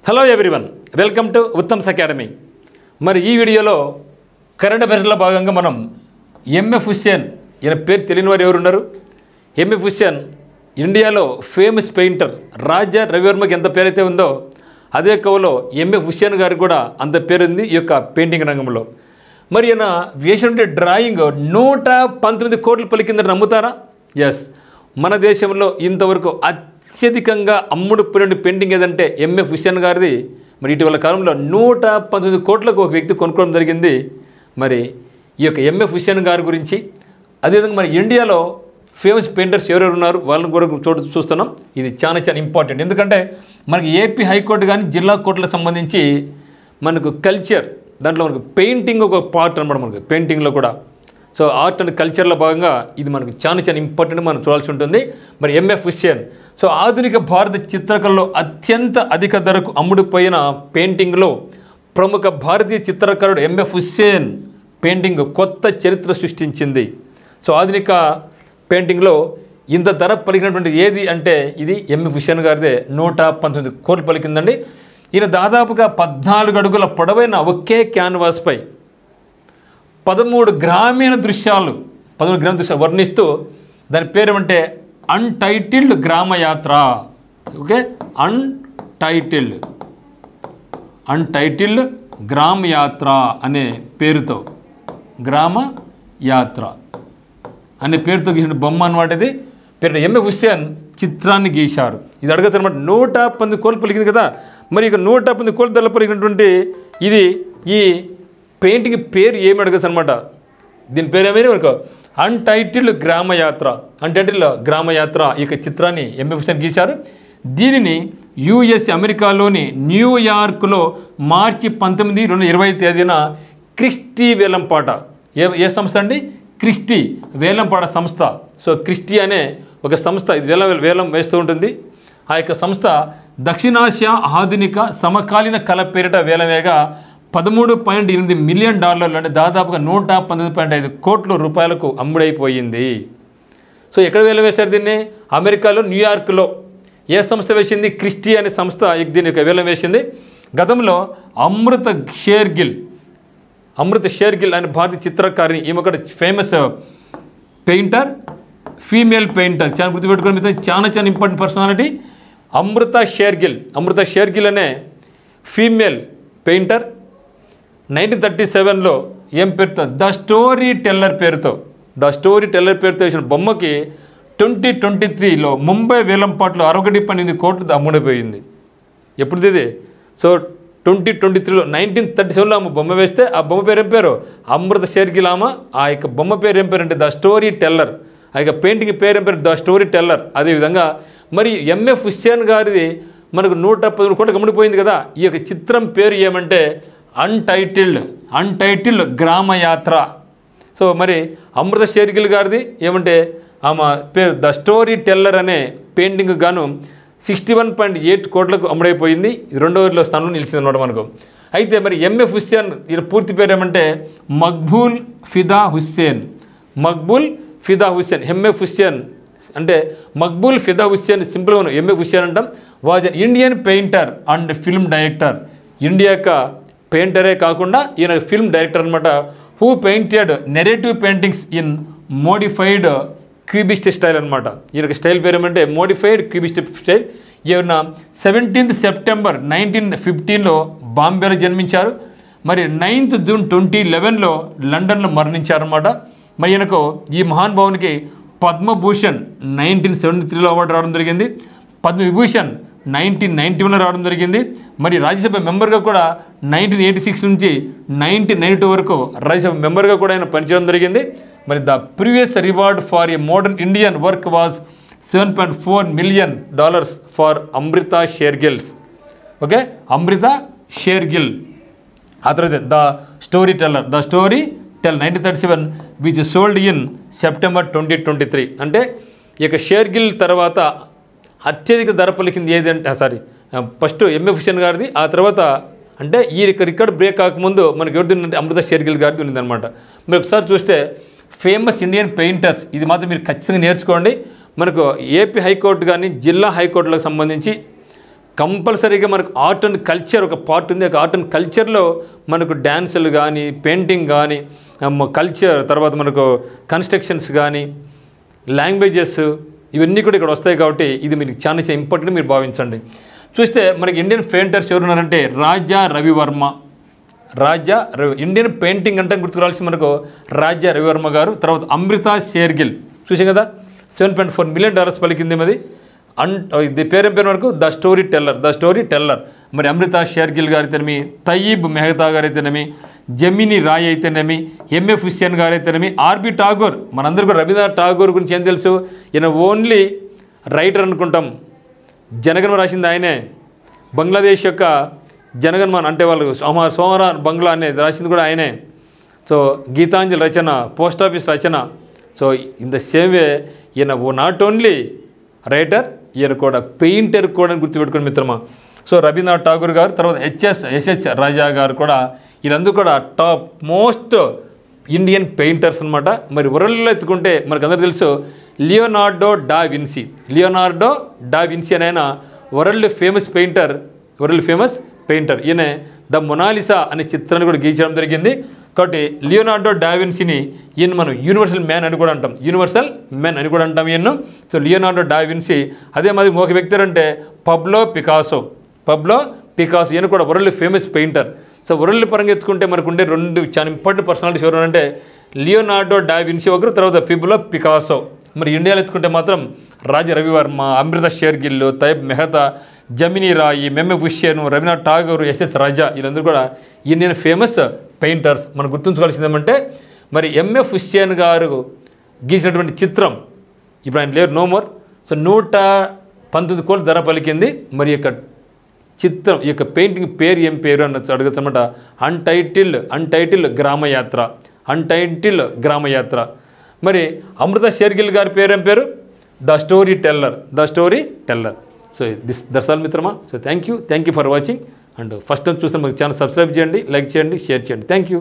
Hello everyone, welcome to Uttam's academy. మరి ఈ వీడియోలో కరెంట్ అఫైర్స్లో భాగంగా మనం ఎంఎఫ్ హుస్సేన్, ఈయన పేరు తెలియని వారు ఎవరు ఉన్నారు? ఎంఎఫ్ హుస్సేన్ ఇండియాలో ఫేమస్ పెయింటర్. రాజా రవివర్మకి ఎంత పేరైతే ఉందో అదే కవులో ఎంఎఫ్ హుస్సేన్ గారికి కూడా అంత పేరుంది ఈ యొక్క పెయింటింగ్ రంగంలో. మరి ఈయన వేసినటువంటి డ్రాయింగ్ 119 కోట్లు పలికిందని నమ్ముతారా? ఎస్, మన దేశంలో ఇంతవరకు అత్యధికంగా అమ్ముడుపోయిన పెయింటింగ్ ఏదంటే ఎంఎఫ్ హుస్సేన్ గారిది. మరి ఇటీవల కాలంలో 119 కోట్లకు ఒక వ్యక్తి కొనుక్కోవడం జరిగింది. మరి ఈ యొక్క ఎంఎఫ్ హుస్సేన్ గారి గురించి, అదేవిధంగా మరి ఇండియాలో ఫేమస్ పెయింటర్స్ ఎవరెవరు ఉన్నారు వాళ్ళని కూడా చూస్తున్నాం. ఇది చాలా ఇంపార్టెంట్. ఎందుకంటే మనకి ఏపీ హైకోర్టు కానీ జిల్లా కోర్టులకు సంబంధించి మనకు కల్చర్, దాంట్లో మనకు పెయింటింగ్ ఒక పార్ట్ అనమాట. మనకు పెయింటింగ్లో కూడా సో ఆర్ట్ అండ్ కల్చర్లో భాగంగా ఇది మనకు చాలా ఇంపార్టెంట్, మనం చూడాల్సి ఉంటుంది. మరి ఎంఎఫ్ హుస్సేన్ సో ఆధునిక భారత చిత్రకళలో అత్యంత అధిక ధరకు అమ్ముడుపోయిన పెయింటింగ్లో ప్రముఖ భారతీయ చిత్రకారుడు ఎంఎఫ్ హుస్సేన్ పెయింటింగ్ కొత్త చరిత్ర సృష్టించింది. సో ఆధునిక పెయింటింగ్లో ఇంత ధర పలికినటువంటి ఏది అంటే ఇది ఎంఎఫ్ హుస్సేన్ గారిదే. 119 కోట్లు పలికిందండి. ఈయన దాదాపుగా 14 అడుగుల పొడవైన ఒకే క్యాన్వాస్పై 13 గ్రామీణ దృశ్యాలు వర్ణిస్తూ దాని పేరు ఏమంటే అన్టైటిల్డ్ గ్రామయాత్ర. ఓకే, అన్టైటిల్డ్ గ్రామయాత్ర అనే పేరుతో, గ్రామయాత్ర అనే పేరుతో గీసిన బొమ్మ అనమాట. ఇది పేరు ఎంఎఫ్ హుస్సేన్ చిత్రాన్ని గీశారు. ఇది అడగచ్చు అనమాట. 119 కోట్లు పలికింది కదా. మరి ఇక 119 కోట్ల ధరలు పలికినటువంటి ఇది ఈ పెయింటింగ్ పేరు ఏమి అడగచ్చు అనమాట. దీని పేరు ఏమైనా మనకు అన్టైటిల్డ్ గ్రామయాత్ర. అన్టైటిల్డ్ గ్రామయాత్ర ఈ చిత్రాన్ని ఎంఎఫ్ హుస్సేన్ గీశారు. దీనిని యుఎస్ అమెరికాలోని న్యూయార్క్లో మార్చి 19, 2020 తేదీన క్రిస్టీ వేలంపాట, ఏ సంస్థ అండి? క్రిస్టీ వేలంపాట సంస్థ. సో క్రిస్టీ అనే ఒక సంస్థ ఇది వేలం వేస్తూ ఉంటుంది. ఆ యొక్క సంస్థ దక్షిణాసియా ఆధునిక సమకాలీన కళ పేరిట వేలవేగా $13.8 మిలియన్ అంటే దాదాపుగా 119.5 కోట్ల రూపాయలకు అమ్ముడైపోయింది. సో ఎక్కడ వేలం వేశారు దీన్ని? అమెరికాలో న్యూయార్క్లో. ఏ సంస్థ వేసింది? క్రిస్టీ అనే సంస్థ దీని యొక్క వేలం వేసింది. గతంలో అమృత షేర్గిల్ అనే భారతీయ చిత్రకారిణి, ఈమె కూడా ఫేమస్ పెయింటర్, ఫీమేల్ పెయింటర్. చాలా గుర్తుపెట్టుకోవడం మీద చాలా ఇంపార్టెంట్ పర్సనాలిటీ. అమృత షేర్గిల్ అనే ఫీమేల్ పెయింటర్ 1937లో ఏం పేరుతో ద స్టోరీ టెల్లర్ పేరుతో వేసిన బొమ్మకి 2023లో ముంబై వేలంపాట్లో 61.8 కోట్లు అమ్ముడైపోయింది. ఎప్పుడు ఇది? సో 2023లో 1937లో ఆమె బొమ్మ వేస్తే ఆ బొమ్మ పేరు ఏం పేరు? అమృత షేర్గిల్. ఆ యొక్క బొమ్మ పేరు ఏం పేరు అంటే ద స్టోరీ టెల్లర్. ఆ యొక్క పెయింటింగ్ పేరు ఏం పేరు? The story teller. అదేవిధంగా మరి ఎంఎఫ్ హుస్సేన్ గారిది మనకు 119 కోట్లకు అమ్ముడిపోయింది కదా. ఈ యొక్క చిత్రం పేరు ఏమంటే అన్టైటిల్డ్ గ్రామయాత్ర. సో మరి అమృత షేర్గిల్ గారిది ఏమంటే ఆమె పేరు ద స్టోరీ టెల్లర్ అనే పెయింటింగ్ గాను 61.8 కోట్లకు అమ్ముడైపోయింది. ఇది 2వ స్థానంలో నిలిచింది అనమాట మనకు. అయితే మరి ఎంఎఫ్ హుస్సేన్ ఈయన పూర్తి పేరు ఏమంటే మక్బూల్ ఫిదా హుస్సేన్. ఎంఎఫ్ హుస్సేన్ అంటే మక్బూల్ ఫిదా హుస్సేన్. సింపుల్గా ఎంఎఫ్ హుస్సేన్ అంటాం. Was an Indian painter and film director. India యొక్క పెయింటరే కాకుండా ఈయన ఫిల్మ్ డైరెక్టర్ అనమాట. Who painted narrative paintings in modified cubist style అనమాట. ఈయన స్టైల్ పేరు ఏమంటే మోడిఫైడ్ క్యూబిస్ట్ స్టైల్. ఈయన 17 సెప్టెంబర్ 1915లో బాంబేలో జన్మించారు. మరి 9 జూన్ 2011లో లండన్లో మరణించారన్నమాట. మరి ఈయనకు ఈ మహానుభావునికి పద్మభూషణ్ 1973లో అవార్డు రావడం జరిగింది. పద్మవిభూషణ్ 1991లో రావడం జరిగింది. మరి రాజ్యసభ మెంబర్గా కూడా 1986 నుంచి 1992 వరకు రాజ్యసభ మెంబర్గా కూడా ఆయన పనిచేయడం జరిగింది. మరి the previous record for a modern Indian work was $7.4 million for Amrita Sher-Gil's. Okay, Amrita Sher-Gil. ఆ తర్వాత the story teller 1937 which sold in September 2023. అంటే ఈ యొక్క షేర్గిల్ తర్వాత అత్యధిక ధర పలికింది ఏదంటే ఫస్ట్ ఎంఎఫ్ హుస్సేన్ గారిది. ఆ తర్వాత అంటే ఈ రికార్డ్ బ్రేక్ కాకముందు మనకి ఎవరిది ఉందంటే అమృత షేర్గిల్ గారిది ఉందన్నమాట. మీరు ఒకసారి చూస్తే ఫేమస్ ఇండియన్ పెయింటర్స్ ఇది మాత్రం మీరు ఖచ్చితంగా నేర్చుకోండి. మనకు ఏపీ హైకోర్టు కానీ జిల్లా హైకోర్టులకు సంబంధించి కంపల్సరీగా మనకు ఆర్ట్ అండ్ కల్చర్ ఒక పార్ట్ ఉంది. ఆ ఆర్ట్ అండ్ కల్చర్లో మనకు డ్యాన్సులు కానీ, పెయింటింగ్ కానీ, కల్చర్, తర్వాత మనకు కన్స్ట్రక్షన్స్ కానీ, లాంగ్వేజెస్ ఇవన్నీ కూడా ఇక్కడ వస్తాయి. కాబట్టి ఇది మీకు చాలా చాలా ఇంపార్టెంట్ మీరు భావించండి. చూస్తే మనకి ఇండియన్ పెయింటర్స్ ఎవరున్నారంటే రాజా రవివర్మ. ఇండియన్ పెయింటింగ్ అంటే గుర్తురాల్సి మనకు రాజా రవివర్మ గారు. తర్వాత అమృత షేర్గిల్ చూసాం కదా, $7.4 million పలికింది. అది ఇది పేరేం పేరు వరకు ద స్టోరీ టెల్లర్. మరి అమృత షేర్గిల్ గారు అయితేనేమి, తయీబ్ మెహతా గారు అయితేనేమి, జమినీ రాయ్ అయితేనేమి, ఎంఎఫ్ హుస్సేన్ గారు అయితేనేమి, ఆర్బి ఠాగూర్. మనందరూ కూడా రవీంద్రనాథ్ ఠాగూర్ గురించి ఏం తెలుసు, ఈయన ఓన్లీ రైటర్ అనుకుంటాం. జనగణమన రాసింది ఆయనే. బంగ్లాదేశ్ యొక్క జనగణమన అంటే వాళ్ళు సోమరా బంగ్లా అనేది రాసింది కూడా ఆయనే. సో గీతాంజలి రచన, పోస్ట్ ఆఫీస్ రచన. So in the same way ఈయన నాట్ ఓన్లీ రైటర్, ఈయన కూడా పెయింటర్ కూడా గుర్తుపెట్టుకోండి మిత్రమా. సో రవీంద్రనాథ్ ఠాగూర్ గారు, తర్వాత ఎస్హెచ్ రాజా గారు కూడా, వీళ్ళందరూ కూడా టాప్ మోస్ట్ ఇండియన్ పెయింటర్స్ అనమాట. మరి వరల్డ్లో ఎత్తుకుంటే మనకు అందరూ తెలుసు లియోనార్డో డా విన్సీ అని ఆయన వరల్డ్ ఫేమస్ పెయింటర్. ఈయన ద మొనాలిసా అనే చిత్రాన్ని కూడా గీయించడం జరిగింది. కాబట్టి లియోనార్డో డా విన్సీని ఈయన మనం యూనివర్సల్ మ్యాన్ అని కూడా అంటాం ఈయన్ను. సో లియోనార్డో డా విన్సీ. అదే మరి ఒక వ్యక్తి అంటే పబ్లో పికాసో. ఈయన కూడా world famous painter. So world పరంగా ఎత్తుకుంటే మనకు ఉండే 2 చాలా ఇంపార్టెంట్ పర్సనాలిటీస్ ఎవరంటే లియోనార్డో డా విన్సీ ఒకరు, తర్వాత పబ్లో పికాసో. మరి ఇండియాలో ఎత్తుకుంటే మాత్రం రాజా రవివర్మ, అమృత షేర్గిల్, తయీబ్ మెహతా, జమినీ రాయ్, ఎంఎఫ్ హుస్సేన్, రవీంద్రనాథ్ ఠాగూర్, ఎస్హెచ్ రాజా, వీళ్ళందరూ కూడా ఇండియన్ ఫేమస్ పెయింటర్స్. మనం గుర్తుంచుకోవాల్సింది ఏమంటే మరి ఎంఎఫ్ హుస్సేన్ గారు గీసినటువంటి చిత్రం ఇప్పుడు ఆయన లేరు, నో మోర్. సో 119 కోట్ల ధర పలికింది. మరి యొక్క చిత్రం, ఈ యొక్క పెయింటింగ్ పేరు ఏం పేరు అని అడగచ్చు అనమాట. అన్టైటిల్డ్ గ్రామయాత్ర. మరి అమృత షేర్గిల్ గారి పేరు ఏం పేరు, the story teller. So that's all మిత్రమా. So thank you for watching. And first time చూస్తే మనకు ఛానల్ సబ్స్క్రైబ్ చేయండి, లైక్ చేయండి, షేర్ చేయండి. Thank you.